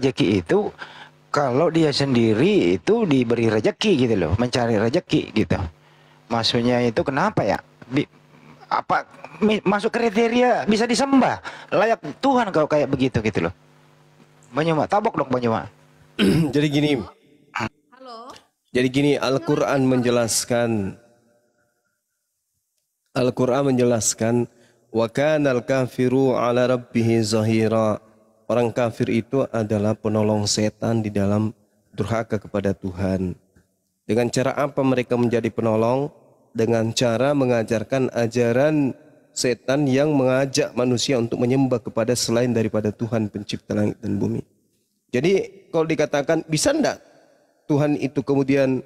rezeki itu kalau dia sendiri itu diberi rezeki gitu loh, mencari rezeki gitu. Maksudnya itu kenapa ya? Apa masuk kriteria bisa disembah, layak Tuhan kalau kayak begitu gitu loh. Banyuma, tabok dong Banyuma. Jadi gini. Halo. Jadi gini, Al-Qur'an menjelaskan wa kanal kafiru ala rabbih zahira. Orang kafir itu adalah penolong setan di dalam durhaka kepada Tuhan. Dengan cara apa mereka menjadi penolong? Dengan cara mengajarkan ajaran setan yang mengajak manusia untuk menyembah kepada selain daripada Tuhan pencipta langit dan bumi. Jadi kalau dikatakan bisa enggak Tuhan itu kemudian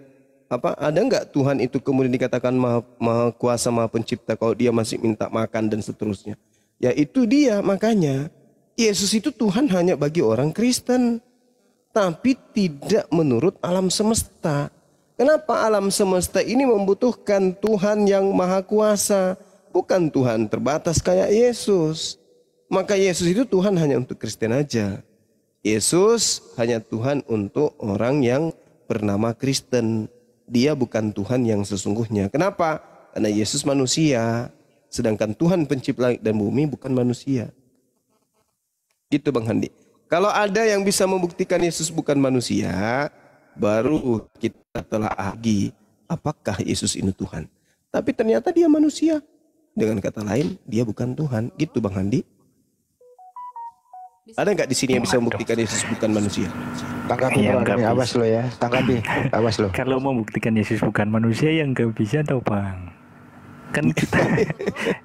ada enggak Tuhan itu kemudian dikatakan maha kuasa, maha pencipta kalau dia masih minta makan dan seterusnya. Ya itu dia, makanya Yesus itu Tuhan hanya bagi orang Kristen, tapi tidak menurut alam semesta. Kenapa alam semesta ini membutuhkan Tuhan yang maha kuasa, bukan Tuhan terbatas kayak Yesus. Maka Yesus itu Tuhan hanya untuk Kristen aja. Yesus hanya Tuhan untuk orang yang bernama Kristen. Dia bukan Tuhan yang sesungguhnya. Kenapa? Karena Yesus manusia, sedangkan Tuhan pencipta langit dan bumi bukan manusia. Gitu Bang Handi. Kalau ada yang bisa membuktikan Yesus bukan manusia, baru kita telah lagi apakah Yesus ini Tuhan. Tapi ternyata dia manusia. Dengan kata lain, dia bukan Tuhan. Gitu Bang Handi. Ada nggak di sini yang bisa membuktikan Yesus bukan manusia? Tanggapi Ya, Bro, ini awas lo ya. Tanggapi, awas lo. Kalau mau membuktikan Yesus bukan manusia yang nggak bisa tau Bang. Kan kita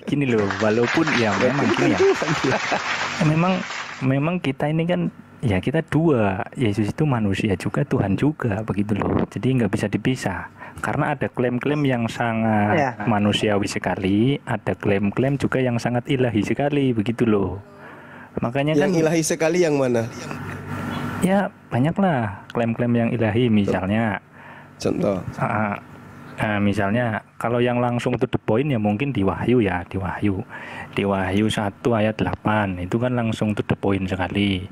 gini loh, walaupun ya memang gini ya. Memang kita ini kan ya kita dua. Yesus itu manusia juga, Tuhan juga begitu loh. Jadi nggak bisa dipisah. Karena ada klaim-klaim yang sangat manusiawi sekali, ada klaim-klaim juga yang sangat ilahi sekali begitu loh. Makanya yang kan ilahi sekali yang mana? Ya banyaklah klaim-klaim yang ilahi, misalnya contoh. Misalnya kalau yang langsung to the point ya mungkin di Wahyu ya, di Wahyu 1 ayat 8 itu kan langsung to the point sekali.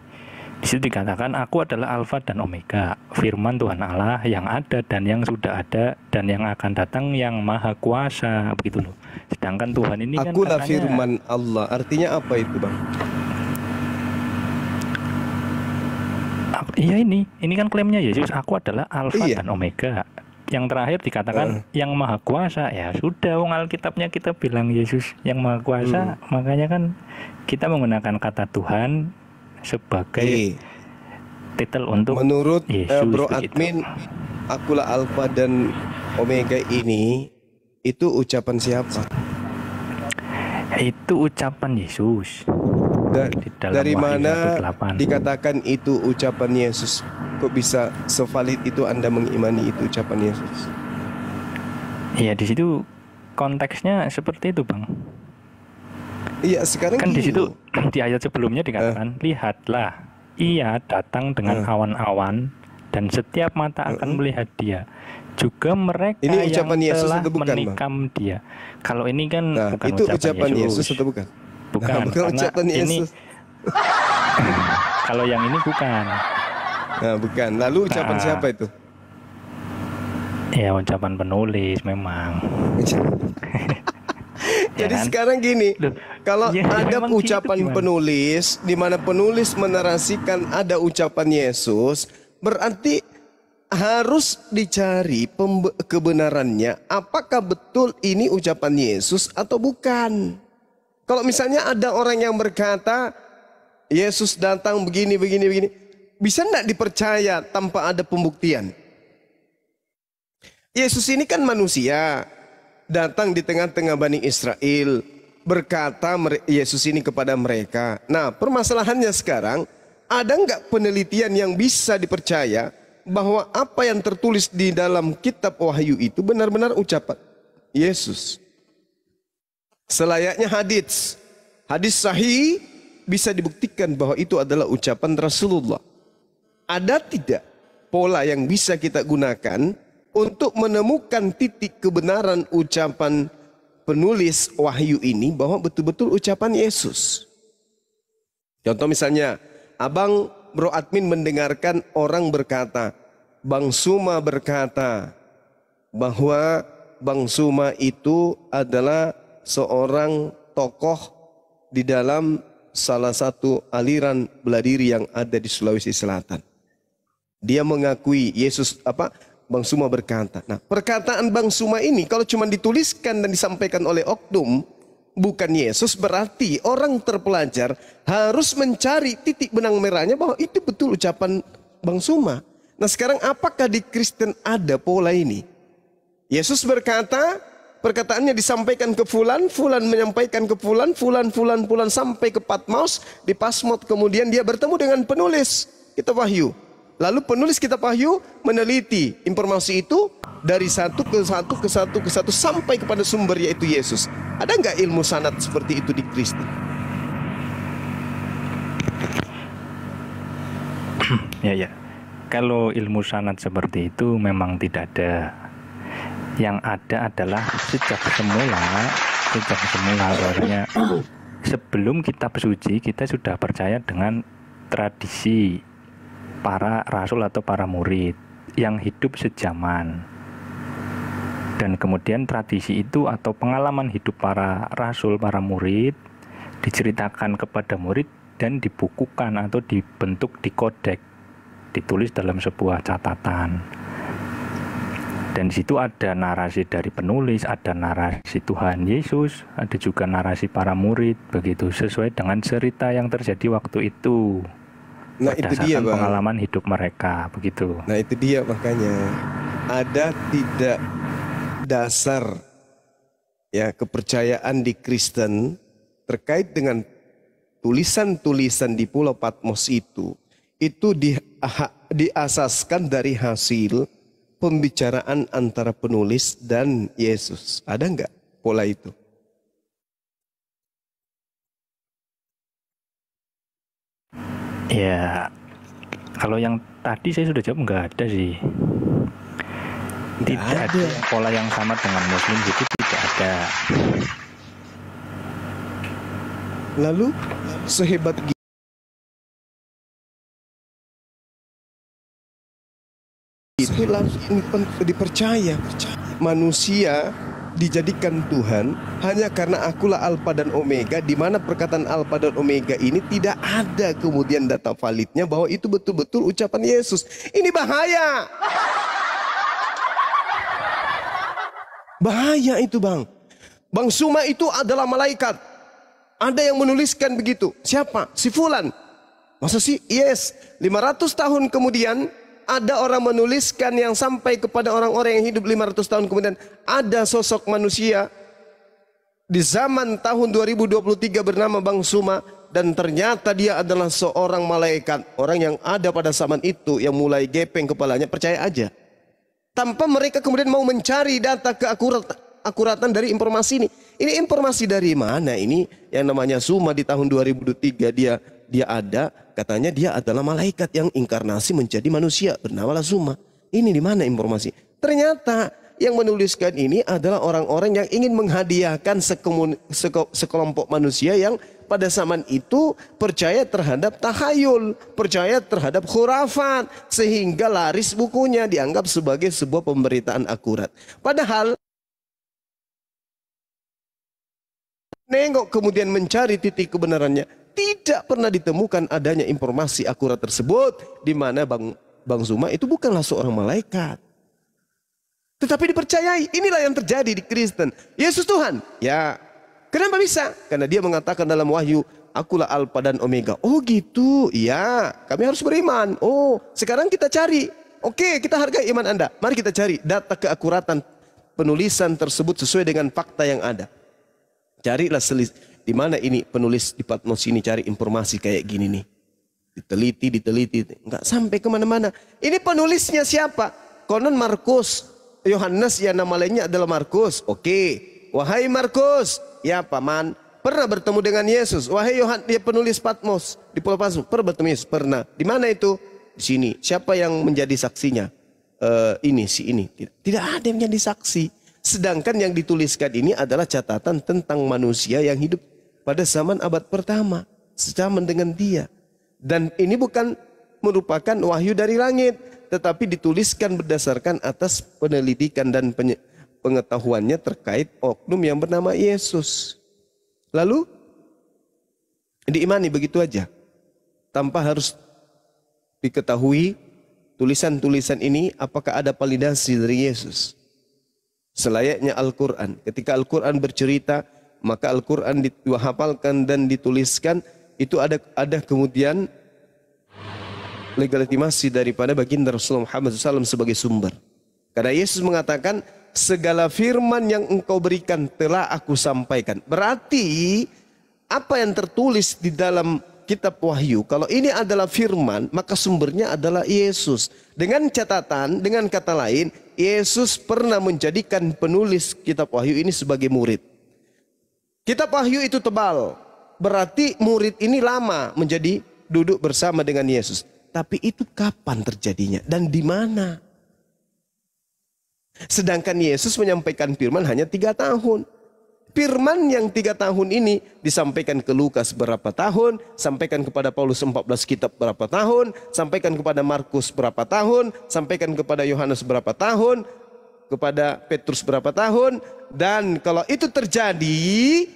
Di situ dikatakan aku adalah Alfa dan Omega, firman Tuhan Allah yang ada dan yang sudah ada dan yang akan datang, yang maha kuasa begitu loh. Sedangkan Tuhan ini kan akulah katanya, firman Allah, artinya apa itu Bang? Iya ini kan klaimnya Yesus, aku adalah Alfa dan Omega. Yang terakhir dikatakan yang maha kuasa. Ya sudah, wong Alkitabnya kita bilang Yesus yang maha kuasa, makanya kan kita menggunakan kata Tuhan sebagai titel untuk menurut Yesus. Bro Admin, akulah Alfa dan Omega ini itu ucapan siapa? Itu ucapan Yesus. Dari mana dikatakan itu ucapan Yesus? Kok bisa sevalid itu Anda mengimani itu ucapan Yesus? Iya, di situ konteksnya seperti itu Bang. Iya, sekarang kan di situ di ayat sebelumnya dikatakan, lihatlah ia datang dengan awan-awan dan setiap mata akan melihat dia, juga mereka ini yang Yesus telah Bang? menikam dia. Kalau ini kan bukan itu ucapan Yesus atau bukan? Bukan, bukan ucapan Yesus. Kalau yang ini bukan. Nah, bukan. Lalu ucapan siapa itu? Ya ucapan penulis memang. Jadi sekarang gini, kalau ada ucapan penulis di mana penulis menarasikan ada ucapan Yesus, berarti harus dicari kebenarannya. Apakah betul ini ucapan Yesus atau bukan? Kalau misalnya ada orang yang berkata Yesus datang begini, bisa enggak dipercaya tanpa ada pembuktian? Yesus ini kan manusia, datang di tengah-tengah Bani Israel, berkata Yesus ini kepada mereka. Nah, permasalahannya sekarang, ada enggak penelitian yang bisa dipercaya bahwa apa yang tertulis di dalam kitab Wahyu itu benar-benar ucapan Yesus? Selayaknya hadis sahih bisa dibuktikan bahwa itu adalah ucapan Rasulullah. Ada tidak pola yang bisa kita gunakan untuk menemukan titik kebenaran ucapan penulis Wahyu ini bahwa betul-betul ucapan Yesus? Contoh misalnya, abang Bro Admin mendengarkan orang berkata, Bang Suma berkata bahwa Bang Suma itu adalah seorang tokoh di dalam salah satu aliran bela diri yang ada di Sulawesi Selatan. Dia mengakui Yesus Bang Suma berkata. Nah, perkataan Bang Suma ini kalau cuma dituliskan dan disampaikan oleh oknum, bukan Yesus, berarti orang terpelajar harus mencari titik benang merahnya bahwa itu betul ucapan Bang Suma. Nah, sekarang apakah di Kristen ada pola ini? Yesus berkata, perkataannya disampaikan ke Fulan, Fulan menyampaikan ke Fulan, Fulan sampai ke Patmos. Di Pasmos kemudian dia bertemu dengan penulis kitab Wahyu. Lalu penulis kitab Wahyu meneliti informasi itu dari satu ke satu sampai kepada sumber, yaitu Yesus. Ada nggak ilmu sanad seperti itu di Kristen? Ya. Kalau ilmu sanad seperti itu memang tidak ada. Yang ada adalah sejak semula bahwasanya sebelum kitab suci kita sudah percaya dengan tradisi para rasul atau para murid yang hidup sejaman. Dan kemudian tradisi itu atau pengalaman hidup para rasul, para murid diceritakan kepada murid dan dibukukan atau dibentuk di kodek, ditulis dalam sebuah catatan. Dan di situ ada narasi dari penulis, ada narasi Tuhan Yesus, ada juga narasi para murid, begitu sesuai dengan cerita yang terjadi waktu itu. Nah, itu dia, Bang. Pengalaman hidup mereka, begitu. Nah, itu dia makanya ada tidak dasar ya kepercayaan di Kristen terkait dengan tulisan-tulisan di Pulau Patmos itu diasaskan dari hasil pembicaraan antara penulis dan Yesus. Ada nggak pola itu? Ya, kalau yang tadi saya sudah jawab nggak ada sih. Tidak ada pola yang sama dengan Muslim, itu tidak ada. Lalu sehebat itu langsung dipercaya manusia dijadikan Tuhan hanya karena akulah Alfa dan Omega, di mana perkataan Alfa dan Omega ini tidak ada kemudian data validnya bahwa itu betul-betul ucapan Yesus. Ini bahaya. Bahaya itu, Bang. Bang Suma itu adalah malaikat. Ada yang menuliskan begitu. Siapa? Si Fulan. Masa sih? Yes. 500 tahun kemudian ada orang menuliskan yang sampai kepada orang-orang yang hidup 500 tahun kemudian. Ada sosok manusia di zaman tahun 2023 bernama Bang Suma. Dan ternyata dia adalah seorang malaikat. Orang yang ada pada zaman itu yang mulai gepeng kepalanya, percaya aja. Tanpa mereka kemudian mau mencari data keakuratan dari informasi ini. Ini informasi dari mana? Ini yang namanya Suma di tahun 2023 dia ada, katanya dia adalah malaikat yang inkarnasi menjadi manusia, bernama Suma. Ini di mana informasi? Ternyata yang menuliskan ini adalah orang-orang yang ingin menghadiahkan sekelompok manusia yang pada zaman itu percaya terhadap tahayul, percaya terhadap khurafat, sehingga laris bukunya, dianggap sebagai sebuah pemberitaan akurat. Padahal nengok kemudian mencari titik kebenarannya, tidak pernah ditemukan adanya informasi akurat tersebut, di mana Bang Suma itu bukanlah seorang malaikat. Tetapi dipercayai. Inilah yang terjadi di Kristen. Yesus Tuhan. Ya. Kenapa bisa? Karena dia mengatakan dalam Wahyu, akulah Alfa dan Omega. Oh gitu. Ya. Kami harus beriman. Oh, sekarang kita cari. Oke, kita hargai iman Anda. Mari kita cari data keakuratan penulisan tersebut sesuai dengan fakta yang ada. Carilah di mana ini penulis di Patmos ini cari informasi kayak gini nih. Diteliti. Enggak sampai kemana-mana. Ini penulisnya siapa? Konon Markus. Yohanes, ya nama lainnya adalah Markus. Oke. Wahai Markus, ya paman, pernah bertemu dengan Yesus. Wahai Yohanes, dia penulis Patmos di Pulau Patmos, pernah bertemu Yesus? Pernah. Di mana itu? Di sini. Siapa yang menjadi saksinya? Ini. Tidak ada yang menjadi saksi. Sedangkan yang dituliskan ini adalah catatan tentang manusia yang hidup pada zaman abad pertama, sejaman dengan dia. Dan ini bukan merupakan wahyu dari langit, tetapi dituliskan berdasarkan atas penelitikan dan pengetahuannya terkait oknum yang bernama Yesus. Lalu diimani begitu aja, tanpa harus diketahui tulisan-tulisan ini apakah ada validasi dari Yesus. Selayaknya Al-Quran. Ketika Al-Quran bercerita, maka Al-Quran dihafalkan dan dituliskan, itu ada kemudian legitimasi daripada baginda Rasulullah Muhammad SAW sebagai sumber. Karena Yesus mengatakan, segala firman yang engkau berikan telah aku sampaikan. Berarti apa yang tertulis di dalam kitab Wahyu, kalau ini adalah firman, maka sumbernya adalah Yesus. Dengan catatan, dengan kata lain, Yesus pernah menjadikan penulis kitab Wahyu ini sebagai murid. Kitab Wahyu itu tebal, berarti murid ini lama menjadi duduk bersama dengan Yesus. Tapi itu kapan terjadinya dan di mana? Sedangkan Yesus menyampaikan firman hanya 3 tahun. Firman yang 3 tahun ini disampaikan ke Lukas berapa tahun, sampaikan kepada Paulus 14 kitab berapa tahun, sampaikan kepada Markus berapa tahun, sampaikan kepada Yohanes berapa tahun, kepada Petrus berapa tahun. Dan kalau itu terjadi,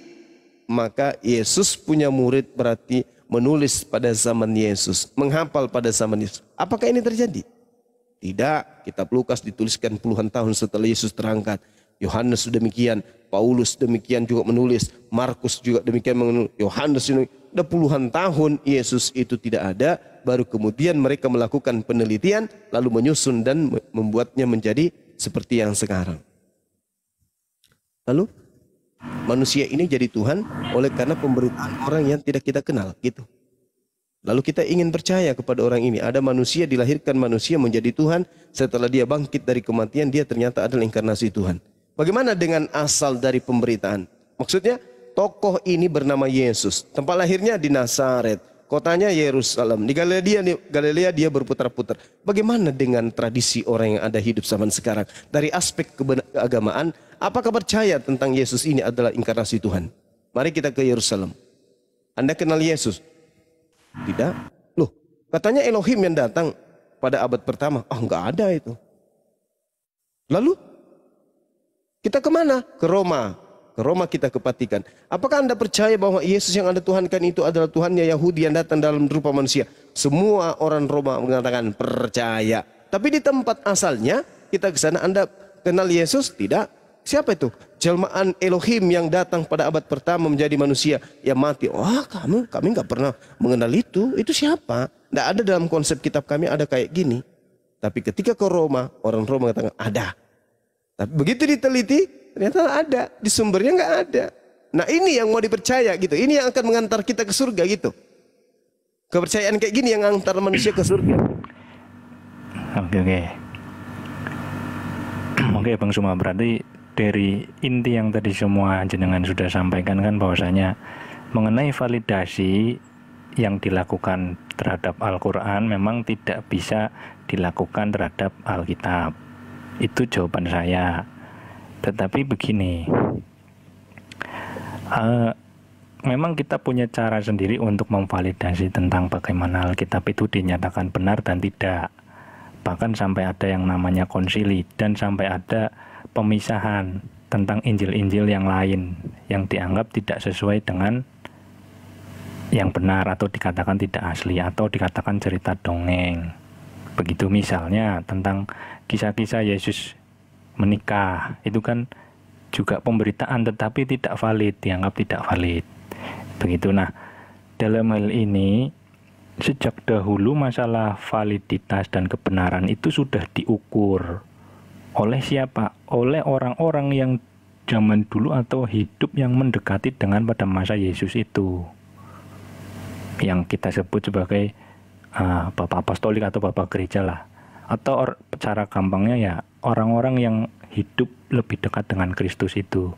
maka Yesus punya murid berarti menulis pada zaman Yesus, menghafal pada zaman Yesus. Apakah ini terjadi? Tidak. Kitab Lukas dituliskan puluhan tahun setelah Yesus terangkat. Yohanes demikian, Paulus demikian juga menulis, Markus juga demikian menulis, Yohanes ini sudah puluhan tahun Yesus itu tidak ada, baru kemudian mereka melakukan penelitian lalu menyusun dan membuatnya menjadi seperti yang sekarang. Lalu manusia ini jadi Tuhan oleh karena pemberitaan orang yang tidak kita kenal, gitu. Lalu kita ingin percaya kepada orang ini. Ada manusia, dilahirkan manusia menjadi Tuhan, setelah dia bangkit dari kematian dia ternyata adalah inkarnasi Tuhan. Bagaimana dengan asal dari pemberitaan? Maksudnya tokoh ini bernama Yesus. Tempat lahirnya di Nazaret, kotanya Yerusalem. Di Galilea dia berputar-putar. Bagaimana dengan tradisi orang yang ada hidup zaman sekarang? Dari aspek keagamaan, apakah percaya tentang Yesus ini adalah inkarnasi Tuhan? Mari kita ke Yerusalem. Anda kenal Yesus? Tidak. Loh, katanya Elohim yang datang pada abad pertama. Enggak ada itu. Lalu kita kemana? Ke Roma. Ke Roma kita kepatikan. Apakah Anda percaya bahwa Yesus yang Anda tuhankan itu adalah Tuhannya Yahudi yang datang dalam rupa manusia? Semua orang Roma mengatakan percaya. Tapi di tempat asalnya kita ke sana, Anda kenal Yesus? Tidak. Siapa itu? Jelmaan Elohim yang datang pada abad pertama menjadi manusia yang mati. Wah, kami nggak pernah mengenal itu. Itu siapa? Tidak ada dalam konsep kitab kami ada kayak gini. Tapi ketika ke Roma, orang Roma mengatakan ada. Tapi begitu diteliti, ternyata ada. Di sumbernya nggak ada. Nah ini yang mau dipercaya gitu. Ini yang akan mengantar kita ke surga gitu. Kepercayaan kayak gini yang mengantar manusia ke surga. Oke Bang Suma, berarti dari inti yang tadi semua jenengan sudah sampaikan kan bahwasanya mengenai validasi yang dilakukan terhadap Al-Quran memang tidak bisa dilakukan terhadap Alkitab. Itu jawaban saya. Tetapi begini, memang kita punya cara sendiri untuk memvalidasi tentang bagaimana Alkitab itu dinyatakan benar dan tidak. Bahkan sampai ada yang namanya konsili dan sampai ada pemisahan tentang Injil-Injil yang lain yang dianggap tidak sesuai dengan yang benar atau dikatakan tidak asli atau dikatakan cerita dongeng. Begitu misalnya tentang kisah-kisah Yesus menikah, itu kan juga pemberitaan tetapi tidak valid, dianggap tidak valid. Begitu. Nah, dalam hal ini sejak dahulu masalah validitas dan kebenaran itu sudah diukur. Oleh siapa? Oleh orang-orang yang zaman dulu atau hidup yang mendekati dengan pada masa Yesus itu. Yang kita sebut sebagai Bapak Apostolik atau Bapak Gereja lah. Atau cara gampangnya ya orang-orang yang hidup lebih dekat dengan Kristus itu.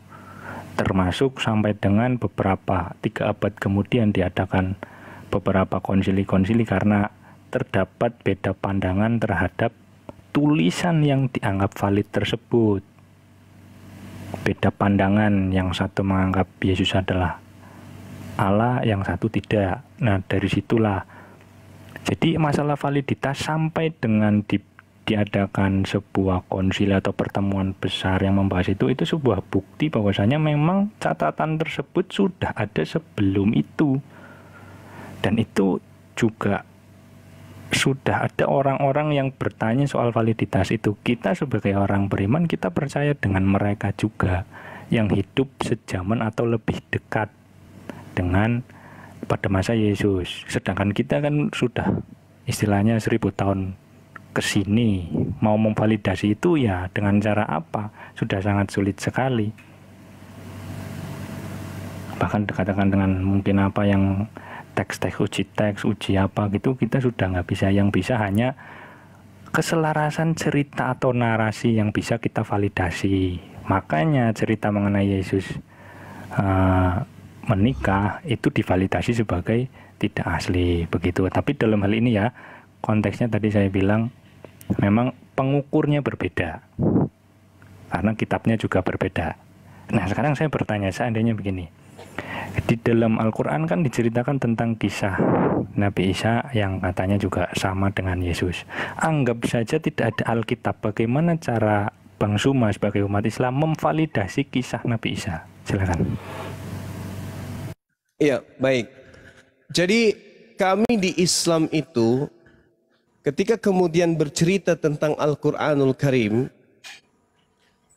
Termasuk sampai dengan beberapa 3 abad kemudian diadakan beberapa konsili-konsili karena terdapat beda pandangan terhadap tulisan yang dianggap valid tersebut. Beda pandangan, yang satu menganggap Yesus adalah Allah, yang satu tidak. Nah, dari situlah Jadi masalah validitas sampai dengan diadakan sebuah konsili atau pertemuan besar yang membahas itu sebuah bukti bahwasanya memang catatan tersebut sudah ada sebelum itu. Dan itu juga sudah ada orang-orang yang bertanya soal validitas itu. Kita sebagai orang beriman, kita percaya dengan mereka juga yang hidup sejaman atau lebih dekat dengan pada masa Yesus. Sedangkan kita kan sudah istilahnya 1000 tahun ke sini, mau memvalidasi itu ya dengan cara apa? Sudah sangat sulit sekali. Bahkan dikatakan dengan mungkin apa yang teks, uji apa gitu, kita sudah nggak bisa. Yang bisa hanya keselarasan cerita atau narasi yang bisa kita validasi. Makanya cerita mengenai Yesus menikah itu divalidasi sebagai tidak asli begitu. Tapi dalam hal ini ya, konteksnya tadi saya bilang memang pengukurnya berbeda karena kitabnya juga berbeda. Nah sekarang saya bertanya, seandainya begini, di dalam Al-Quran kan diceritakan tentang kisah Nabi Isa yang katanya juga sama dengan Yesus. Anggap saja tidak ada Alkitab, bagaimana cara Bang Suma sebagai umat Islam memvalidasi kisah Nabi Isa? Silakan. Iya, baik. Jadi kami di Islam itu ketika kemudian bercerita tentang Al-Quranul Karim,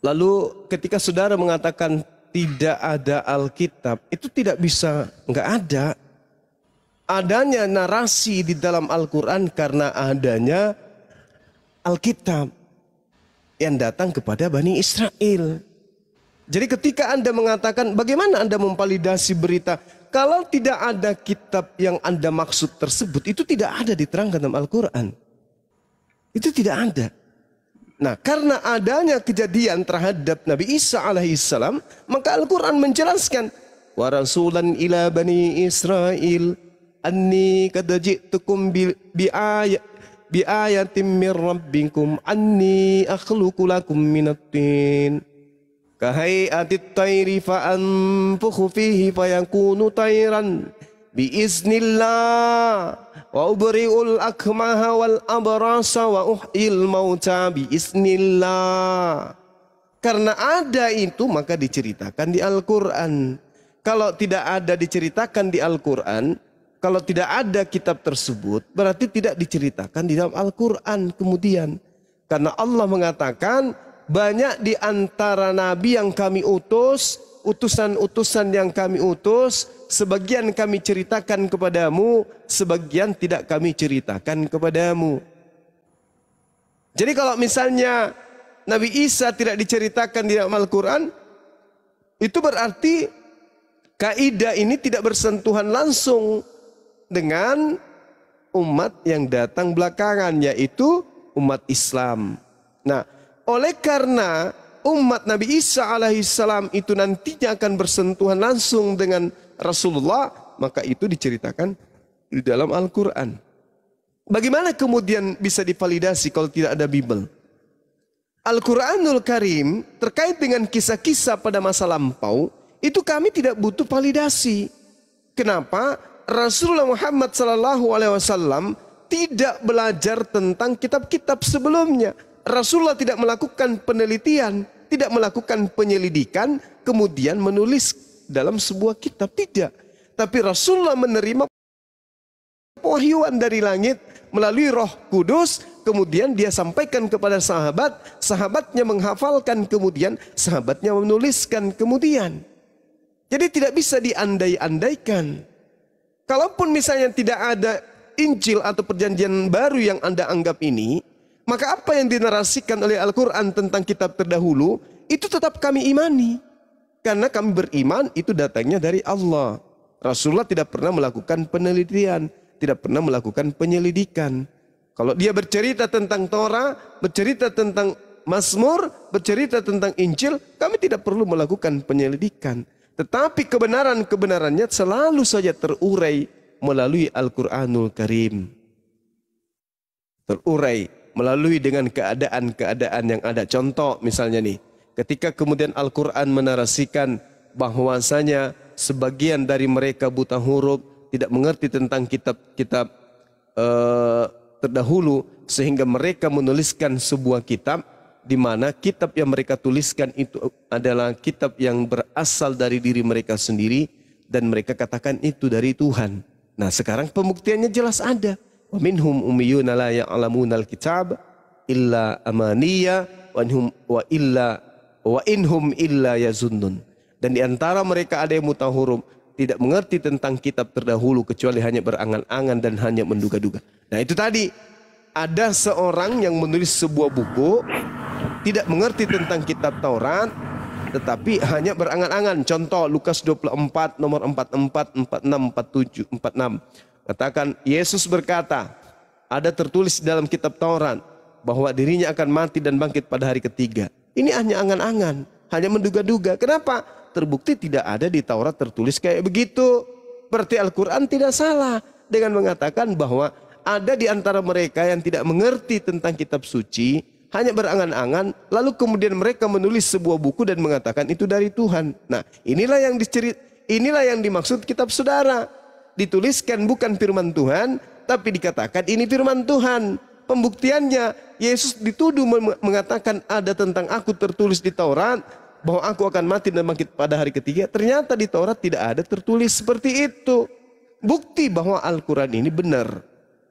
lalu ketika saudara mengatakan tidak ada Alkitab, itu tidak bisa, nggak ada. Adanya narasi di dalam Al-Quran karena adanya Alkitab yang datang kepada Bani Israel. Jadi ketika Anda mengatakan bagaimana Anda memvalidasi berita, kalau tidak ada kitab yang Anda maksud tersebut, itu tidak ada diterangkan dalam Al-Quran. Itu tidak ada. Nah, karena adanya kejadian terhadap Nabi Isa alaihissalam, maka Al-Quran menjelaskan, wa rasulan ila bani Israel anni qad ji'tukum bi ayatin min rabbikum anni akhluqu lakum minat tin kahai'atit tayri fa anfukhu fihi fayakunu tayran bi iznillah wa ubri'ul akmaha wal abrasa wa uhyil mauta bi iznillah. Karena ada itu maka diceritakan di Al-Quran. Kalau tidak ada diceritakan di Al-Quran, kalau tidak ada kitab tersebut, berarti tidak diceritakan di dalam Al-Quran kemudian. Karena Allah mengatakan, banyak di antara nabi yang kami utus, utusan-utusan yang kami utus, sebagian kami ceritakan kepadamu, sebagian tidak kami ceritakan kepadamu. Jadi kalau misalnya Nabi Isa tidak diceritakan di dalam Al-Quran, itu berarti kaidah ini tidak bersentuhan langsung dengan umat yang datang belakangan, yaitu umat Islam. Nah, oleh karena umat Nabi Isa alaihissalam itu nantinya akan bersentuhan langsung dengan Rasulullah, maka itu diceritakan di dalam Al-Quran. Bagaimana kemudian bisa divalidasi kalau tidak ada Bible? Al-Quranul Karim terkait dengan kisah-kisah pada masa lampau, itu kami tidak butuh validasi. Kenapa? Rasulullah Muhammad SAW tidak belajar tentang kitab-kitab sebelumnya. Rasulullah tidak melakukan penelitian, tidak melakukan penyelidikan, kemudian menulis dalam sebuah kitab, tidak. Tapi Rasulullah menerima pewahyuan dari langit melalui Roh Kudus, kemudian dia sampaikan kepada sahabat, sahabatnya menghafalkan, kemudian sahabatnya menuliskan kemudian. Jadi tidak bisa diandai-andaikan. Kalaupun misalnya tidak ada Injil atau perjanjian baru yang Anda anggap ini, maka apa yang dinarasikan oleh Al-Quran tentang kitab terdahulu, itu tetap kami imani. Karena kami beriman itu datangnya dari Allah. Rasulullah tidak pernah melakukan penelitian, tidak pernah melakukan penyelidikan. Kalau dia bercerita tentang Torah, bercerita tentang Mazmur, bercerita tentang Injil, kami tidak perlu melakukan penyelidikan. Tetapi kebenaran-kebenarannya selalu saja terurai melalui Al-Quranul Karim. Terurai melalui dengan keadaan-keadaan yang ada. Contoh misalnya nih, ketika kemudian Al-Quran menarasikan bahwasanya sebagian dari mereka buta huruf, tidak mengerti tentang kitab-kitab terdahulu sehingga mereka menuliskan sebuah kitab di mana kitab yang mereka tuliskan itu adalah kitab yang berasal dari diri mereka sendiri dan mereka katakan itu dari Tuhan. Nah, sekarang pembuktiannya jelas ada. Wa minhum ummiyuna la ya'lamunal kitab illa amaniya wa inhum illa yazunnun. Dan di antara mereka ada yang buta huruf, tidak mengerti tentang kitab terdahulu kecuali hanya berangan-angan dan hanya menduga-duga. Nah, itu tadi ada seorang yang menulis sebuah buku tidak mengerti tentang kitab Taurat tetapi hanya berangan-angan. Contoh Lukas 24 nomor 44, 46, 47, 46. Katakan Yesus berkata, ada tertulis dalam kitab Taurat bahwa dirinya akan mati dan bangkit pada hari ketiga. Ini hanya angan-angan, hanya menduga-duga. Kenapa? Terbukti tidak ada di Taurat tertulis kayak begitu. Berarti Al-Quran tidak salah dengan mengatakan bahwa ada di antara mereka yang tidak mengerti tentang kitab suci, hanya berangan-angan, lalu kemudian mereka menulis sebuah buku dan mengatakan itu dari Tuhan. Nah, inilah yang dimaksud kitab saudara. Dituliskan bukan firman Tuhan, tapi dikatakan ini firman Tuhan. Pembuktiannya, Yesus dituduh mengatakan ada tentang aku tertulis di Taurat, bahwa aku akan mati dan bangkit pada hari ketiga. Ternyata di Taurat tidak ada tertulis seperti itu. Bukti bahwa Al-Quran ini benar.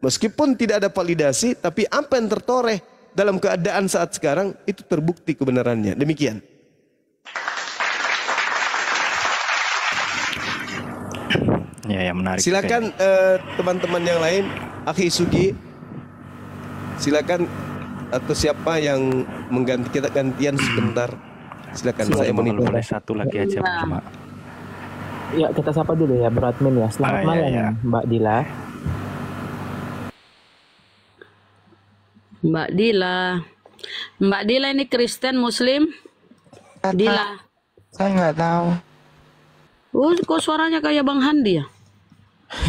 Meskipun tidak ada validasi, tapi apa yang tertoreh dalam keadaan saat sekarang itu terbukti kebenarannya. Demikian. Ya, menarik. Silakan teman-teman yang lain, Akhi Sugi, silakan, atau siapa yang mengganti, kita gantian sebentar. Silakan, saya monitor. Boleh satu lagi aja, Bang, cuma. Ya, kita sapa dulu ya, Bro Admin ya. Selamat malam, ya. Mbak Dila. Mbak Dila ini Kristen Muslim? Dila. Saya nggak tahu. Oh, kok suaranya kayak Bang Handi ya?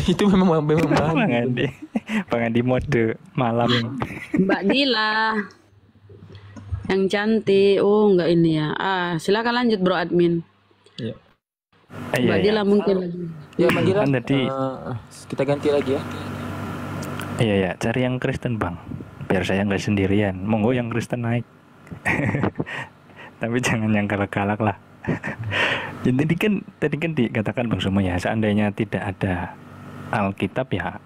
Itu memang Bang Andi. Bang Andi mode malam. Mbak Dila. Yang cantik. Oh, enggak ini ya. Silakan lanjut Bro Admin. Iya. Mbak Dila mungkin lagi. Ya, Mbak Dila. Kan tadi Kita ganti lagi ya. iya ya, cari yang Kristen, Bang. Biar saya nggak sendirian. Monggo yang Kristen naik. Tapi jangan yang galak-galak lah. Jadi tadi kan dikatakan Bang Sumo ya, seandainya tidak ada Alkitab ya